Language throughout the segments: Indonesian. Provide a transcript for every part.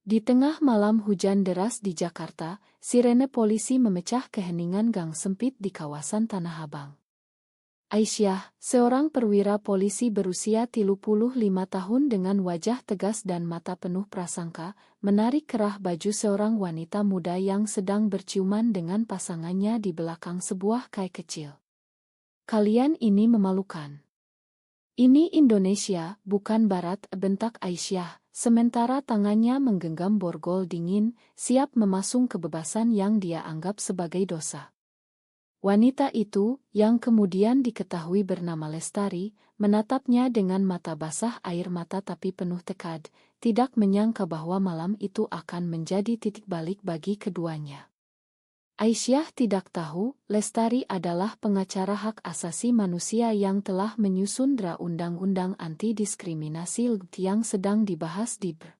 Di tengah malam hujan deras di Jakarta, sirene polisi memecah keheningan gang sempit di kawasan Tanah Abang. Aisyah, seorang perwira polisi berusia 35 tahun dengan wajah tegas dan mata penuh prasangka, menarik kerah baju seorang wanita muda yang sedang berciuman dengan pasangannya di belakang sebuah kai kecil. "Kalian ini memalukan. Ini Indonesia, bukan Barat," bentak Aisyah, sementara tangannya menggenggam borgol dingin, siap memasung kebebasan yang dia anggap sebagai dosa. Wanita itu, yang kemudian diketahui bernama Lestari, menatapnya dengan mata basah air mata tapi penuh tekad, tidak menyangka bahwa malam itu akan menjadi titik balik bagi keduanya. Aisyah tidak tahu, Lestari adalah pengacara hak asasi manusia yang telah menyusun draft undang-undang anti-diskriminasi yang sedang dibahas di BR.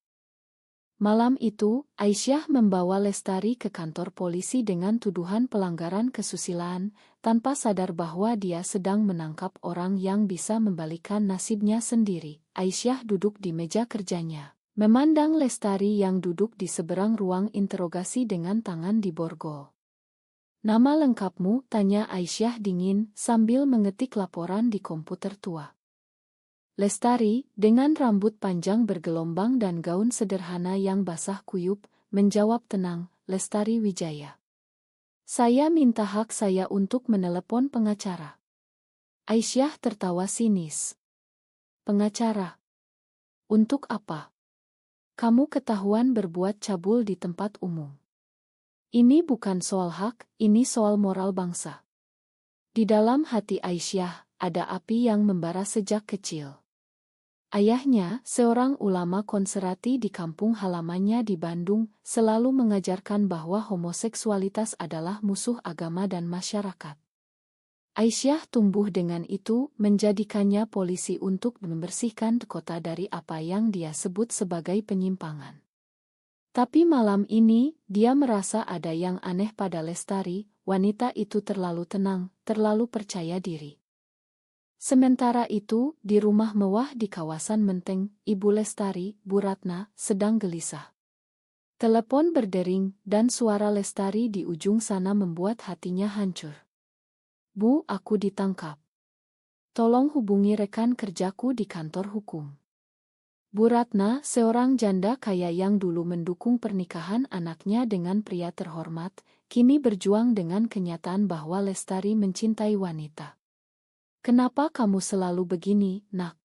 Malam itu, Aisyah membawa Lestari ke kantor polisi dengan tuduhan pelanggaran kesusilaan, tanpa sadar bahwa dia sedang menangkap orang yang bisa membalikkan nasibnya sendiri. Aisyah duduk di meja kerjanya, memandang Lestari yang duduk di seberang ruang interogasi dengan tangan di borgol. "Nama lengkapmu?" tanya Aisyah dingin, sambil mengetik laporan di komputer tua. Lestari, dengan rambut panjang bergelombang dan gaun sederhana yang basah kuyup, menjawab tenang, "Lestari Wijaya. Saya minta hak saya untuk menelepon pengacara." Aisyah tertawa sinis. "Pengacara? Untuk apa? Kamu ketahuan berbuat cabul di tempat umum. Ini bukan soal hak, ini soal moral bangsa." Di dalam hati Aisyah, ada api yang membara sejak kecil. Ayahnya, seorang ulama konservati di kampung halamannya di Bandung, selalu mengajarkan bahwa homoseksualitas adalah musuh agama dan masyarakat. Aisyah tumbuh dengan itu, menjadikannya polisi untuk membersihkan kota dari apa yang dia sebut sebagai penyimpangan. Tapi malam ini, dia merasa ada yang aneh pada Lestari. Wanita itu terlalu tenang, terlalu percaya diri. Sementara itu, di rumah mewah di kawasan Menteng, Ibu Lestari, Bu Ratna, sedang gelisah. Telepon berdering, dan suara Lestari di ujung sana membuat hatinya hancur. "Bu, aku ditangkap. Tolong hubungi rekan kerjaku di kantor hukum." Bu Ratna, seorang janda kaya yang dulu mendukung pernikahan anaknya dengan pria terhormat, kini berjuang dengan kenyataan bahwa Lestari mencintai wanita. "Kenapa kamu selalu begini, Nak?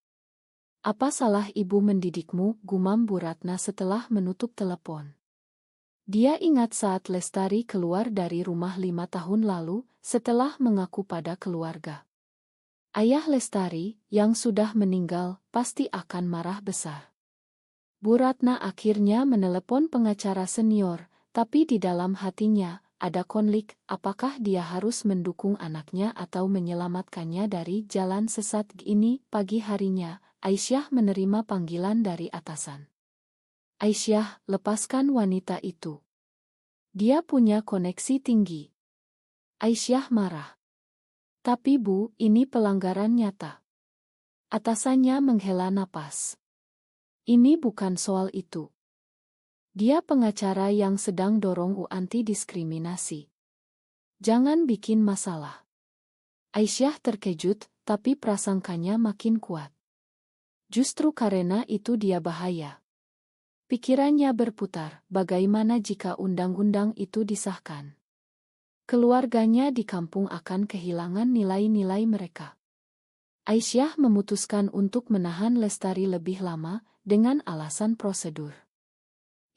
Apa salah ibu mendidikmu?" gumam Bu Ratna setelah menutup telepon. Dia ingat saat Lestari keluar dari rumah 5 tahun lalu, setelah mengaku pada keluarga. Ayah Lestari, yang sudah meninggal, pasti akan marah besar. Bu Ratna akhirnya menelepon pengacara senior, tapi di dalam hatinya, ada konflik, apakah dia harus mendukung anaknya atau menyelamatkannya dari jalan sesat ini. Pagi harinya, Aisyah menerima panggilan dari atasan. "Aisyah, lepaskan wanita itu. Dia punya koneksi tinggi." Aisyah marah. "Tapi Bu, ini pelanggaran nyata." Atasannya menghela napas. "Ini bukan soal itu. Dia pengacara yang sedang dorong anti diskriminasi. Jangan bikin masalah." Aisyah terkejut, tapi prasangkanya makin kuat. Justru karena itu dia bahaya. Pikirannya berputar, bagaimana jika undang-undang itu disahkan? Keluarganya di kampung akan kehilangan nilai-nilai mereka. Aisyah memutuskan untuk menahan Lestari lebih lama, dengan alasan prosedur.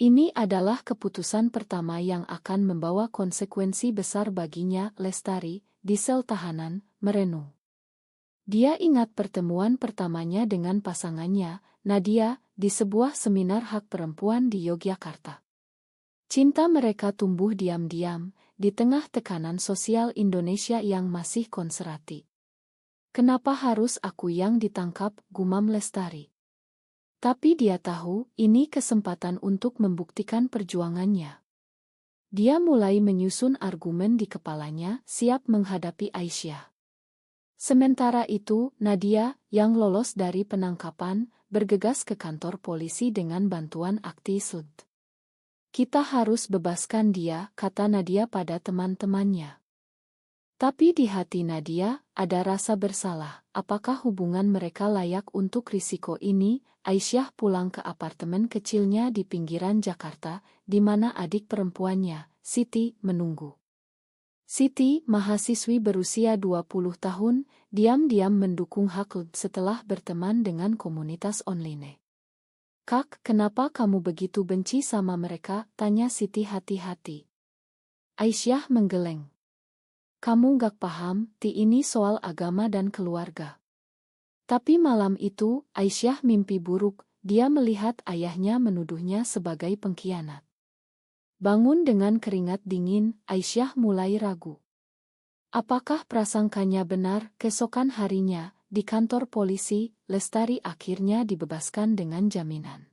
Ini adalah keputusan pertama yang akan membawa konsekuensi besar baginya. Lestari, di sel tahanan, merenung. Dia ingat pertemuan pertamanya dengan pasangannya, Nadia, di sebuah seminar hak perempuan di Yogyakarta. Cinta mereka tumbuh diam-diam, di tengah tekanan sosial Indonesia yang masih konservatif. "Kenapa harus aku yang ditangkap?" gumam Lestari. Tapi dia tahu, ini kesempatan untuk membuktikan perjuangannya. Dia mulai menyusun argumen di kepalanya, siap menghadapi Aisyah. Sementara itu, Nadia, yang lolos dari penangkapan, bergegas ke kantor polisi dengan bantuan aktivis. Kita harus bebaskan dia, kata Nadia pada teman-temannya. Tapi di hati Nadia, ada rasa bersalah. Apakah hubungan mereka layak untuk risiko ini? Aisyah pulang ke apartemen kecilnya di pinggiran Jakarta, di mana adik perempuannya, Siti, menunggu. Siti, mahasiswi berusia 20 tahun, diam-diam mendukung Haklud setelah berteman dengan komunitas online. Kak, kenapa kamu begitu benci sama mereka? Tanya Siti hati-hati. Aisyah menggeleng. Kamu gak paham, ini soal agama dan keluarga. Tapi malam itu, Aisyah mimpi buruk, dia melihat ayahnya menuduhnya sebagai pengkhianat. Bangun dengan keringat dingin, Aisyah mulai ragu. Apakah prasangkanya benar? Keesokan harinya, di kantor polisi, Lestari akhirnya dibebaskan dengan jaminan.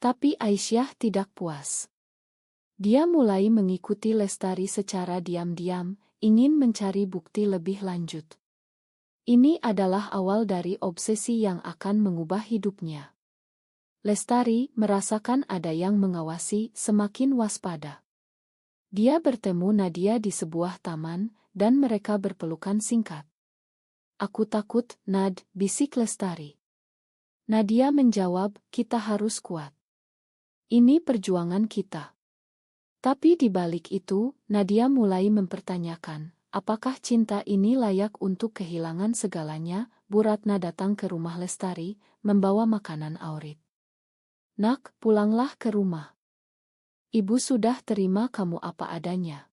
Tapi Aisyah tidak puas. Dia mulai mengikuti Lestari secara diam-diam, ingin mencari bukti lebih lanjut. Ini adalah awal dari obsesi yang akan mengubah hidupnya. Lestari merasakan ada yang mengawasi, semakin waspada. Dia bertemu Nadia di sebuah taman, dan mereka berpelukan singkat. Aku takut, Nad, bisik Lestari. Nadia menjawab, kita harus kuat. Ini perjuangan kita. Tapi di balik itu, Nadia mulai mempertanyakan, apakah cinta ini layak untuk kehilangan segalanya? Bu Ratna datang ke rumah Lestari, membawa makanan awrit. Nak, pulanglah ke rumah. Ibu sudah terima kamu apa adanya.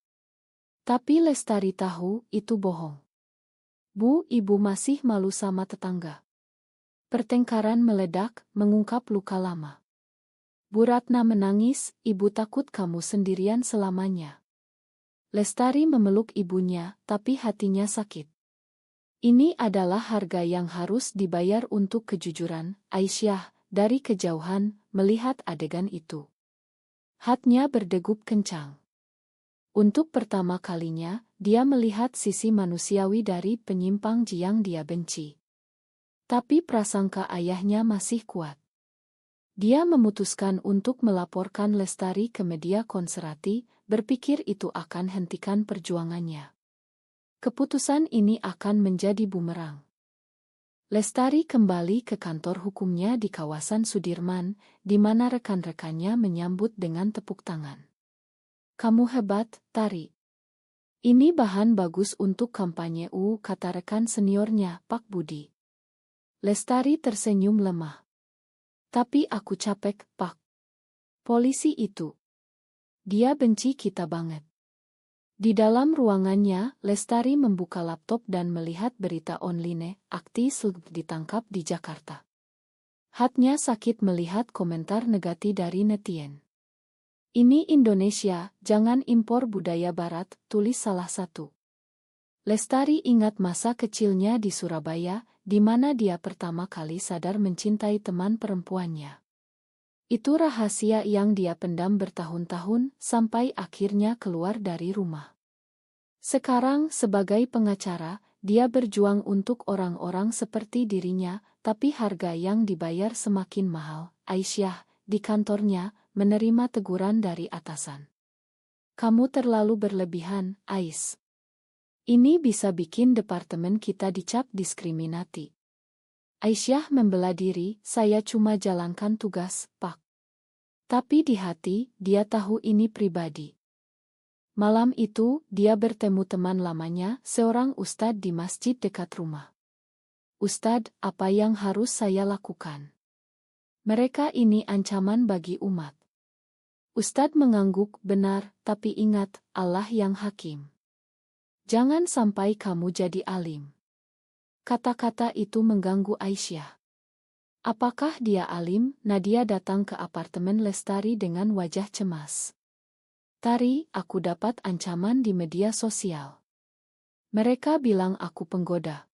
Tapi Lestari tahu, itu bohong. Bu, ibu masih malu sama tetangga. Pertengkaran meledak, mengungkap luka lama. Bu Ratna menangis, ibu takut kamu sendirian selamanya. Lestari memeluk ibunya, tapi hatinya sakit. Ini adalah harga yang harus dibayar untuk kejujuran. Aisyah, dari kejauhan, melihat adegan itu. Hatinya berdegup kencang. Untuk pertama kalinya, dia melihat sisi manusiawi dari penyimpang yang dia benci. Tapi prasangka ayahnya masih kuat. Dia memutuskan untuk melaporkan Lestari ke media konservatif, berpikir itu akan hentikan perjuangannya. Keputusan ini akan menjadi bumerang. Lestari kembali ke kantor hukumnya di kawasan Sudirman, di mana rekan-rekannya menyambut dengan tepuk tangan. Kamu hebat, Tari. Ini bahan bagus untuk kampanye kata rekan seniornya, Pak Budi. Lestari tersenyum lemah. Tapi aku capek, Pak. Polisi itu. Dia benci kita banget. Di dalam ruangannya, Lestari membuka laptop dan melihat berita online, aktis ditangkap di Jakarta. Hatinya sakit melihat komentar negatif dari netizen. Ini Indonesia, jangan impor budaya barat, tulis salah satu. Lestari ingat masa kecilnya di Surabaya, di mana dia pertama kali sadar mencintai teman perempuannya. Itu rahasia yang dia pendam bertahun-tahun, sampai akhirnya keluar dari rumah. Sekarang, sebagai pengacara, dia berjuang untuk orang-orang seperti dirinya, tapi harga yang dibayar semakin mahal. Aisyah, di kantornya, menerima teguran dari atasan. Kamu terlalu berlebihan, Ais. Ini bisa bikin departemen kita dicap diskriminatif. Aisyah membela diri, saya cuma jalankan tugas, Pak. Tapi di hati, dia tahu ini pribadi. Malam itu, dia bertemu teman lamanya, seorang ustadz di masjid dekat rumah. Ustadz, apa yang harus saya lakukan? Mereka ini ancaman bagi umat. Ustadz mengangguk, benar, tapi ingat, Allah yang hakim. Jangan sampai kamu jadi alim. Kata-kata itu mengganggu Aisyah. Apakah dia alim? Nadia datang ke apartemen Lestari dengan wajah cemas. Tari, aku dapat ancaman di media sosial. Mereka bilang aku penggoda.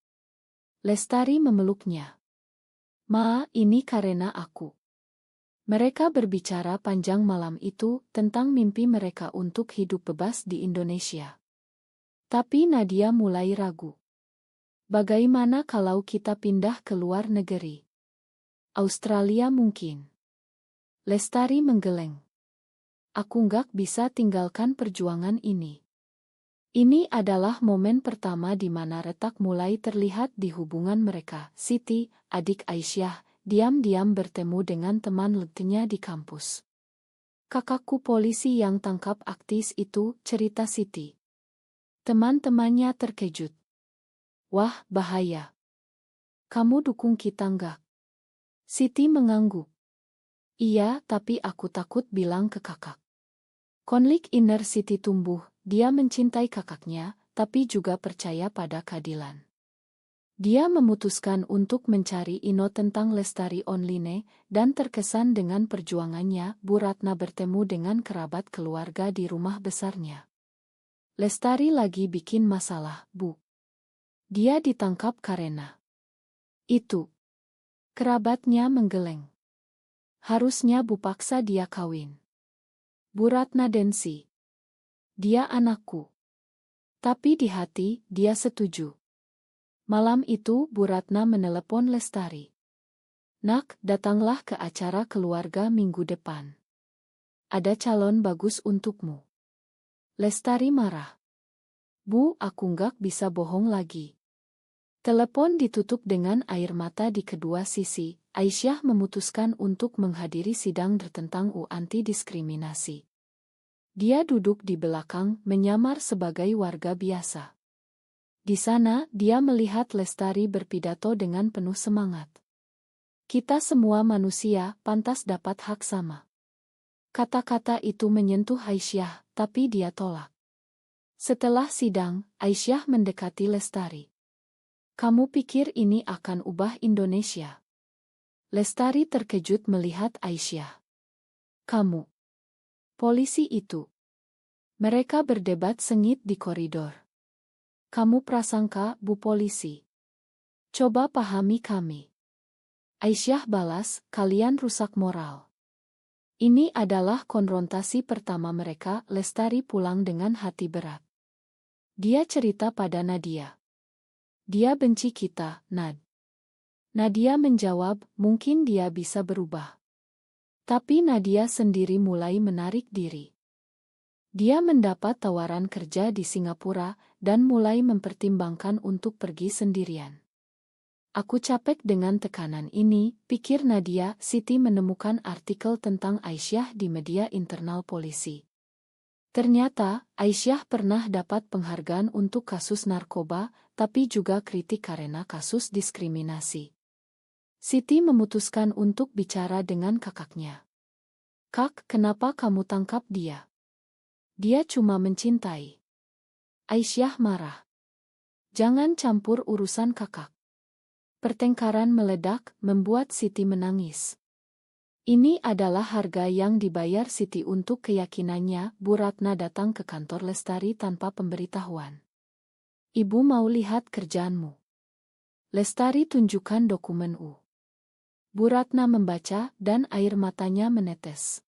Lestari memeluknya. Ma, ini karena aku. Mereka berbicara panjang malam itu tentang mimpi mereka untuk hidup bebas di Indonesia. Tapi Nadia mulai ragu. Bagaimana kalau kita pindah ke luar negeri? Australia mungkin. Lestari menggeleng. Aku nggak bisa tinggalkan perjuangan ini. Ini adalah momen pertama di mana retak mulai terlihat di hubungan mereka. Siti, adik Aisyah, diam-diam bertemu dengan teman letenya di kampus. Kakakku polisi yang tangkap aktis itu, cerita Siti. Teman-temannya terkejut. Wah, bahaya. Kamu dukung kita nggak? Siti mengangguk. Iya, tapi aku takut bilang ke kakak. Konflik inner Siti tumbuh, dia mencintai kakaknya, tapi juga percaya pada keadilan. Dia memutuskan untuk mencari info tentang Lestari online, dan terkesan dengan perjuangannya, Bu Ratna bertemu dengan kerabat keluarga di rumah besarnya. Lestari lagi bikin masalah, Bu. Dia ditangkap karena itu. Kerabatnya menggeleng. Harusnya Bu paksa dia kawin. Bu Ratna densi. Dia anakku. Tapi di hati, dia setuju. Malam itu Bu Ratna menelepon Lestari. Nak, datanglah ke acara keluarga minggu depan. Ada calon bagus untukmu. Lestari marah. Bu, aku nggak bisa bohong lagi. Telepon ditutup dengan air mata di kedua sisi. Aisyah memutuskan untuk menghadiri sidang tentang UU anti-diskriminasi. Dia duduk di belakang, menyamar sebagai warga biasa. Di sana, dia melihat Lestari berpidato dengan penuh semangat. Kita semua manusia, pantas dapat hak sama. Kata-kata itu menyentuh Aisyah, tapi dia tolak. Setelah sidang, Aisyah mendekati Lestari. Kamu pikir ini akan ubah Indonesia? Lestari terkejut melihat Aisyah. Kamu. Polisi itu. Mereka berdebat sengit di koridor. Kamu prasangka, Bu Polisi? Coba pahami kami. Aisyah balas, kalian rusak moral. Ini adalah konfrontasi pertama mereka. Lestari pulang dengan hati berat. Dia cerita pada Nadia. Dia benci kita, Nad. Nadia menjawab, mungkin dia bisa berubah. Tapi Nadia sendiri mulai menarik diri. Dia mendapat tawaran kerja di Singapura dan mulai mempertimbangkan untuk pergi sendirian. Aku capek dengan tekanan ini, pikir Nadia. Siti menemukan artikel tentang Aisyah di media internal polisi. Ternyata, Aisyah pernah dapat penghargaan untuk kasus narkoba, tapi juga kritik karena kasus diskriminasi. Siti memutuskan untuk bicara dengan kakaknya. Kak, kenapa kamu tangkap dia? Dia cuma mencintai. Aisyah marah. Jangan campur urusan kakak. Pertengkaran meledak, membuat Siti menangis. Ini adalah harga yang dibayar Siti untuk keyakinannya. Bu Ratna datang ke kantor Lestari tanpa pemberitahuan. Ibu mau lihat kerjaanmu. Lestari tunjukkan dokumen U. Bu Ratna membaca dan air matanya menetes.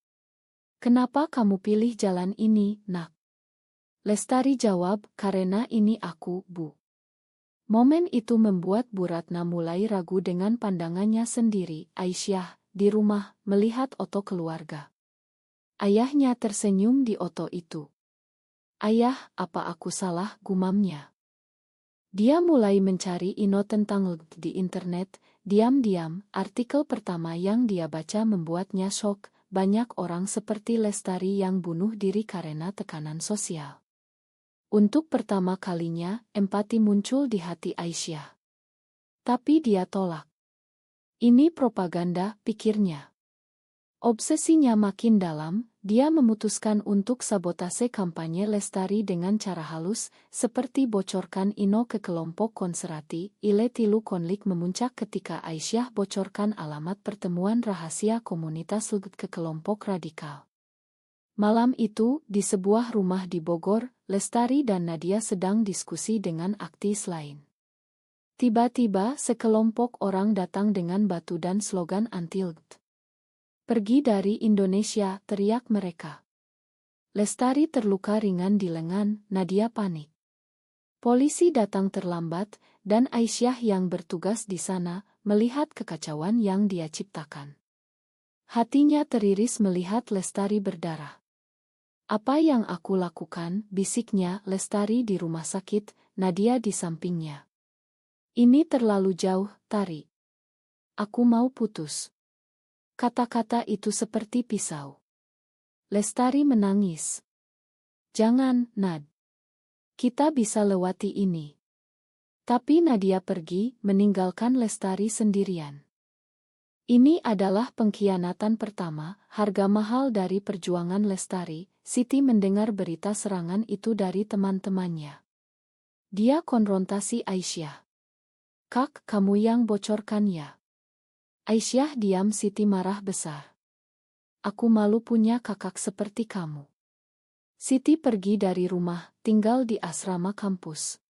Kenapa kamu pilih jalan ini, Nak? Lestari jawab, karena ini aku, Bu. Momen itu membuat Bu Ratna mulai ragu dengan pandangannya sendiri. Aisyah, di rumah, melihat oto keluarga. Ayahnya tersenyum di oto itu. Ayah, apa aku salah, gumamnya. Dia mulai mencari info tentang di internet. Diam-diam, artikel pertama yang dia baca membuatnya shock. Banyak orang seperti Lestari yang bunuh diri karena tekanan sosial. Untuk pertama kalinya, empati muncul di hati Aisyah. Tapi dia tolak. Ini propaganda, pikirnya. Obsesinya makin dalam, dia memutuskan untuk sabotase kampanye Lestari dengan cara halus, seperti bocorkan info ke kelompok konservatif. Ile tilu konflik memuncak ketika Aisyah bocorkan alamat pertemuan rahasia komunitas LGBT ke kelompok radikal. Malam itu, di sebuah rumah di Bogor, Lestari dan Nadia sedang diskusi dengan aktis lain. Tiba-tiba sekelompok orang datang dengan batu dan slogan anti-LGBT. Pergi dari Indonesia, teriak mereka. Lestari terluka ringan di lengan, Nadia panik. Polisi datang terlambat, dan Aisyah yang bertugas di sana, melihat kekacauan yang dia ciptakan. Hatinya teriris melihat Lestari berdarah. Apa yang aku lakukan, bisiknya Lestari di rumah sakit, Nadia di sampingnya. Ini terlalu jauh, Tari. Aku mau putus. Kata-kata itu seperti pisau. Lestari menangis. Jangan, Nad. Kita bisa lewati ini. Tapi Nadia pergi, meninggalkan Lestari sendirian. Ini adalah pengkhianatan pertama, harga mahal dari perjuangan Lestari. Siti mendengar berita serangan itu dari teman-temannya. Dia konfrontasi Aisyah. Kak, kamu yang bocorkan ya? Aisyah diam. Siti marah besar. Aku malu punya kakak seperti kamu. Siti pergi dari rumah, tinggal di asrama kampus.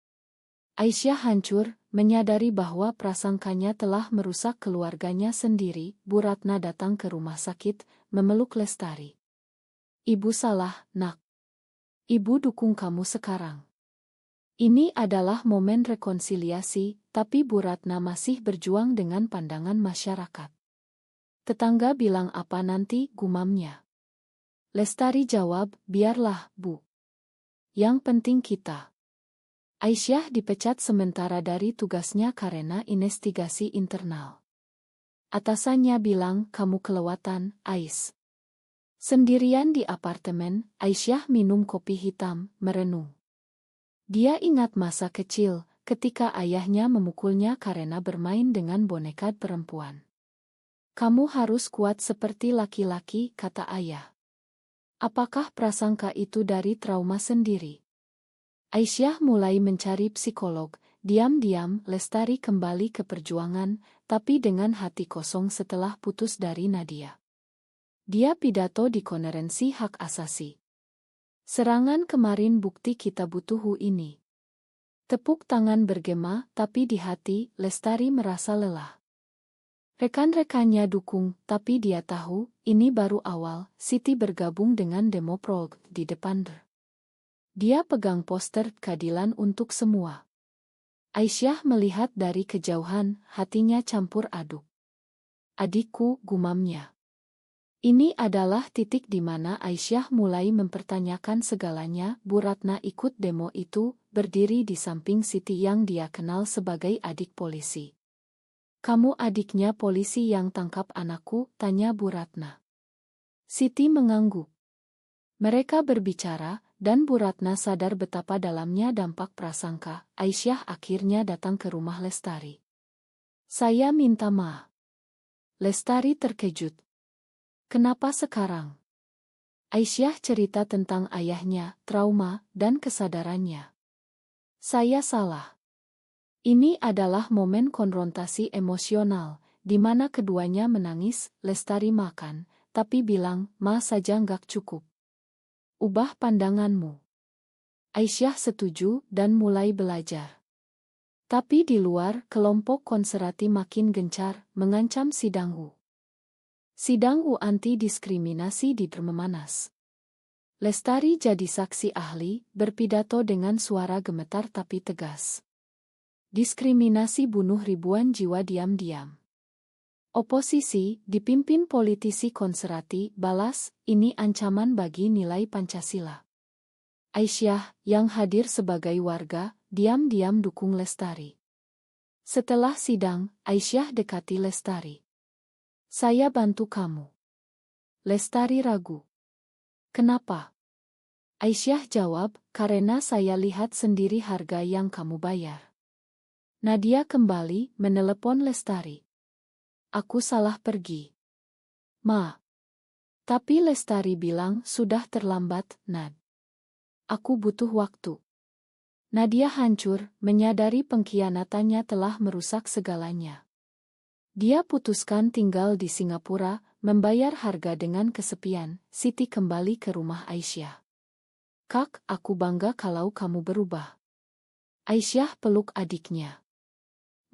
Aisyah hancur, menyadari bahwa prasangkanya telah merusak keluarganya sendiri. Bu Ratna datang ke rumah sakit, memeluk Lestari. Ibu salah, Nak. Ibu dukung kamu sekarang. Ini adalah momen rekonsiliasi, tapi Bu Ratna masih berjuang dengan pandangan masyarakat. Tetangga bilang apa nanti, gumamnya. Lestari jawab, biarlah, Bu. Yang penting kita. Aisyah dipecat sementara dari tugasnya karena investigasi internal. Atasannya bilang, kamu kelewatan, Ais. Sendirian di apartemen, Aisyah minum kopi hitam, merenung. Dia ingat masa kecil, ketika ayahnya memukulnya karena bermain dengan boneka perempuan. Kamu harus kuat seperti laki-laki, kata ayah. Apakah prasangka itu dari trauma sendiri? Aisyah mulai mencari psikolog. Diam-diam Lestari kembali ke perjuangan, tapi dengan hati kosong setelah putus dari Nadia. Dia pidato di konferensi hak asasi. Serangan kemarin bukti kita butuh ini. Tepuk tangan bergema, tapi di hati, Lestari merasa lelah. Rekan-rekannya dukung, tapi dia tahu, ini baru awal. Siti bergabung dengan Demokrat di depan. Dia pegang poster keadilan untuk semua. Aisyah melihat dari kejauhan, hatinya campur aduk. Adikku, gumamnya. Ini adalah titik di mana Aisyah mulai mempertanyakan segalanya. Bu Ratna ikut demo itu, berdiri di samping Siti yang dia kenal sebagai adik polisi. Kamu adiknya polisi yang tangkap anakku, tanya Bu Ratna. Siti mengangguk. Mereka berbicara, dan Bu Ratna sadar betapa dalamnya dampak prasangka. Aisyah akhirnya datang ke rumah Lestari. Saya minta maaf. Lestari terkejut. Kenapa sekarang? Aisyah cerita tentang ayahnya, trauma, dan kesadarannya. Saya salah. Ini adalah momen konfrontasi emosional, di mana keduanya menangis. Lestari makan, tapi bilang, ma saja nggak cukup. Ubah pandanganmu. Aisyah setuju dan mulai belajar. Tapi di luar, kelompok konservatif makin gencar, mengancam sidang U. Sidang U anti-diskriminasi di Dermemanas. Lestari jadi saksi ahli, berpidato dengan suara gemetar tapi tegas. Diskriminasi bunuh ribuan jiwa diam-diam. Oposisi, dipimpin politisi konservatif, balas, ini ancaman bagi nilai Pancasila. Aisyah, yang hadir sebagai warga, diam-diam dukung Lestari. Setelah sidang, Aisyah dekati Lestari. Saya bantu kamu. Lestari ragu. Kenapa? Aisyah jawab, karena saya lihat sendiri harga yang kamu bayar. Nadia kembali menelepon Lestari. Aku salah pergi. Ma. Tapi Lestari bilang sudah terlambat, Nad. Aku butuh waktu. Nadia hancur, menyadari pengkhianatannya telah merusak segalanya. Dia putuskan tinggal di Singapura, membayar harga dengan kesepian. Siti kembali ke rumah Aisyah. Kak, aku bangga kalau kamu berubah. Aisyah peluk adiknya.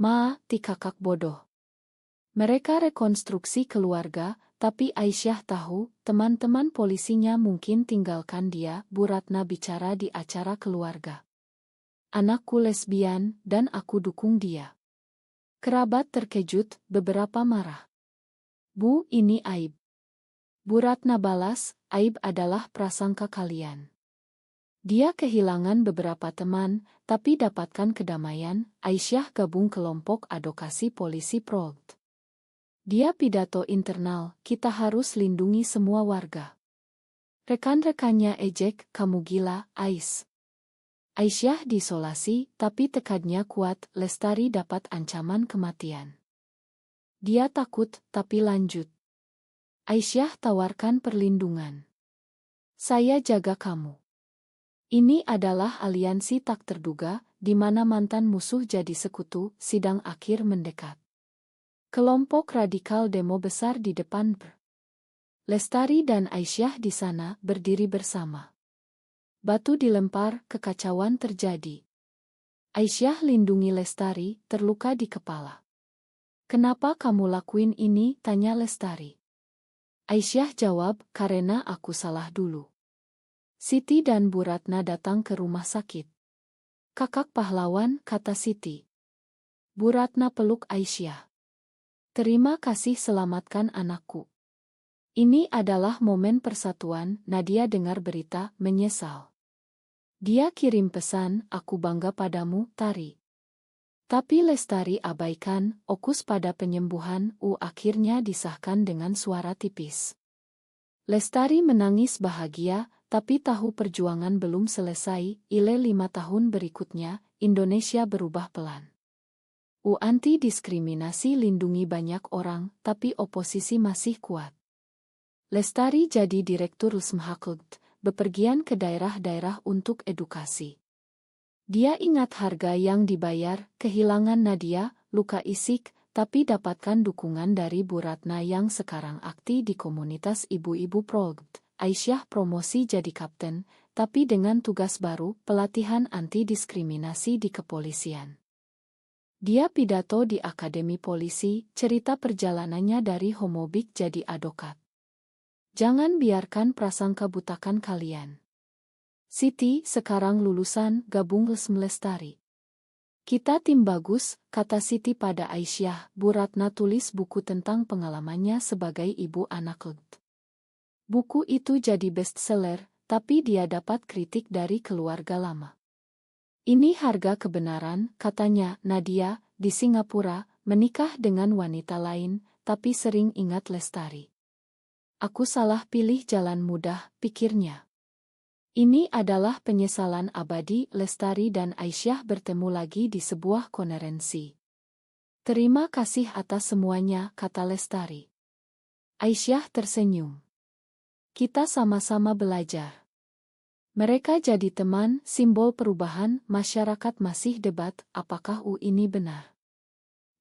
Ma, ti kakak bodoh. Mereka rekonstruksi keluarga, tapi Aisyah tahu, teman-teman polisinya mungkin tinggalkan dia. Bu Ratna bicara di acara keluarga. Anakku lesbian, dan aku dukung dia. Kerabat terkejut, beberapa marah. Bu, ini aib. Bu Ratna balas, aib adalah prasangka kalian. Dia kehilangan beberapa teman, tapi dapatkan kedamaian. Aisyah gabung kelompok advokasi polisi Prold. Dia pidato internal, kita harus lindungi semua warga. Rekan-rekannya ejek, kamu gila, Ais. Aisyah diisolasi, tapi tekadnya kuat, Lestari dapat ancaman kematian. Dia takut, tapi lanjut. Aisyah tawarkan perlindungan. Saya jaga kamu. Ini adalah aliansi tak terduga, di mana mantan musuh jadi sekutu, sidang akhir mendekat. Kelompok radikal demo besar di depan Lestari dan Aisyah di sana berdiri bersama. Batu dilempar, kekacauan terjadi. Aisyah lindungi Lestari, terluka di kepala. Kenapa kamu lakuin ini? Tanya Lestari. Aisyah jawab, karena aku salah dulu. Siti dan Bu Ratna datang ke rumah sakit. Kakak pahlawan, kata Siti. Bu Ratna peluk Aisyah. Terima kasih selamatkan anakku. Ini adalah momen persatuan. Nadia dengar berita, menyesal. Dia kirim pesan, aku bangga padamu, Tari. Tapi Lestari abaikan, fokus pada penyembuhan. Akhirnya disahkan dengan suara tipis. Lestari menangis bahagia, tapi tahu perjuangan belum selesai. 5 tahun berikutnya, Indonesia berubah pelan. Anti diskriminasi lindungi banyak orang, tapi oposisi masih kuat. Lestari jadi direktur Smhakut, bepergian ke daerah-daerah untuk edukasi. Dia ingat harga yang dibayar, kehilangan Nadia, luka isik, tapi dapatkan dukungan dari Bu Ratna yang sekarang aktif di komunitas ibu-ibu Prold. Aisyah promosi jadi kapten, tapi dengan tugas baru, pelatihan anti-diskriminasi di kepolisian. Dia pidato di Akademi Polisi, cerita perjalanannya dari homobik jadi advokat. Jangan biarkan prasangka butakan kalian. Siti, sekarang lulusan, gabung Lestari. Kita tim bagus, kata Siti pada Aisyah. Bu Ratna tulis buku tentang pengalamannya sebagai ibu anak. Buku itu jadi bestseller, tapi dia dapat kritik dari keluarga lama. Ini harga kebenaran, katanya. Nadia, di Singapura, menikah dengan wanita lain, tapi sering ingat Lestari. Aku salah pilih jalan mudah, pikirnya. Ini adalah penyesalan abadi. Lestari dan Aisyah bertemu lagi di sebuah konferensi. Terima kasih atas semuanya, kata Lestari. Aisyah tersenyum. Kita sama-sama belajar. Mereka jadi teman, simbol perubahan. Masyarakat masih debat, apakah ini benar.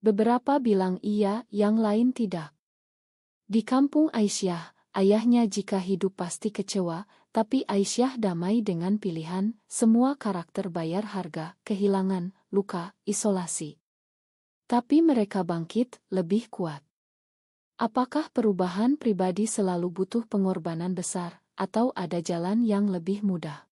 Beberapa bilang iya, yang lain tidak. Di kampung Aisyah, ayahnya jika hidup pasti kecewa, tapi Aisyah damai dengan pilihan. Semua karakter bayar harga, kehilangan, luka, isolasi. Tapi mereka bangkit, lebih kuat. Apakah perubahan pribadi selalu butuh pengorbanan besar, atau ada jalan yang lebih mudah?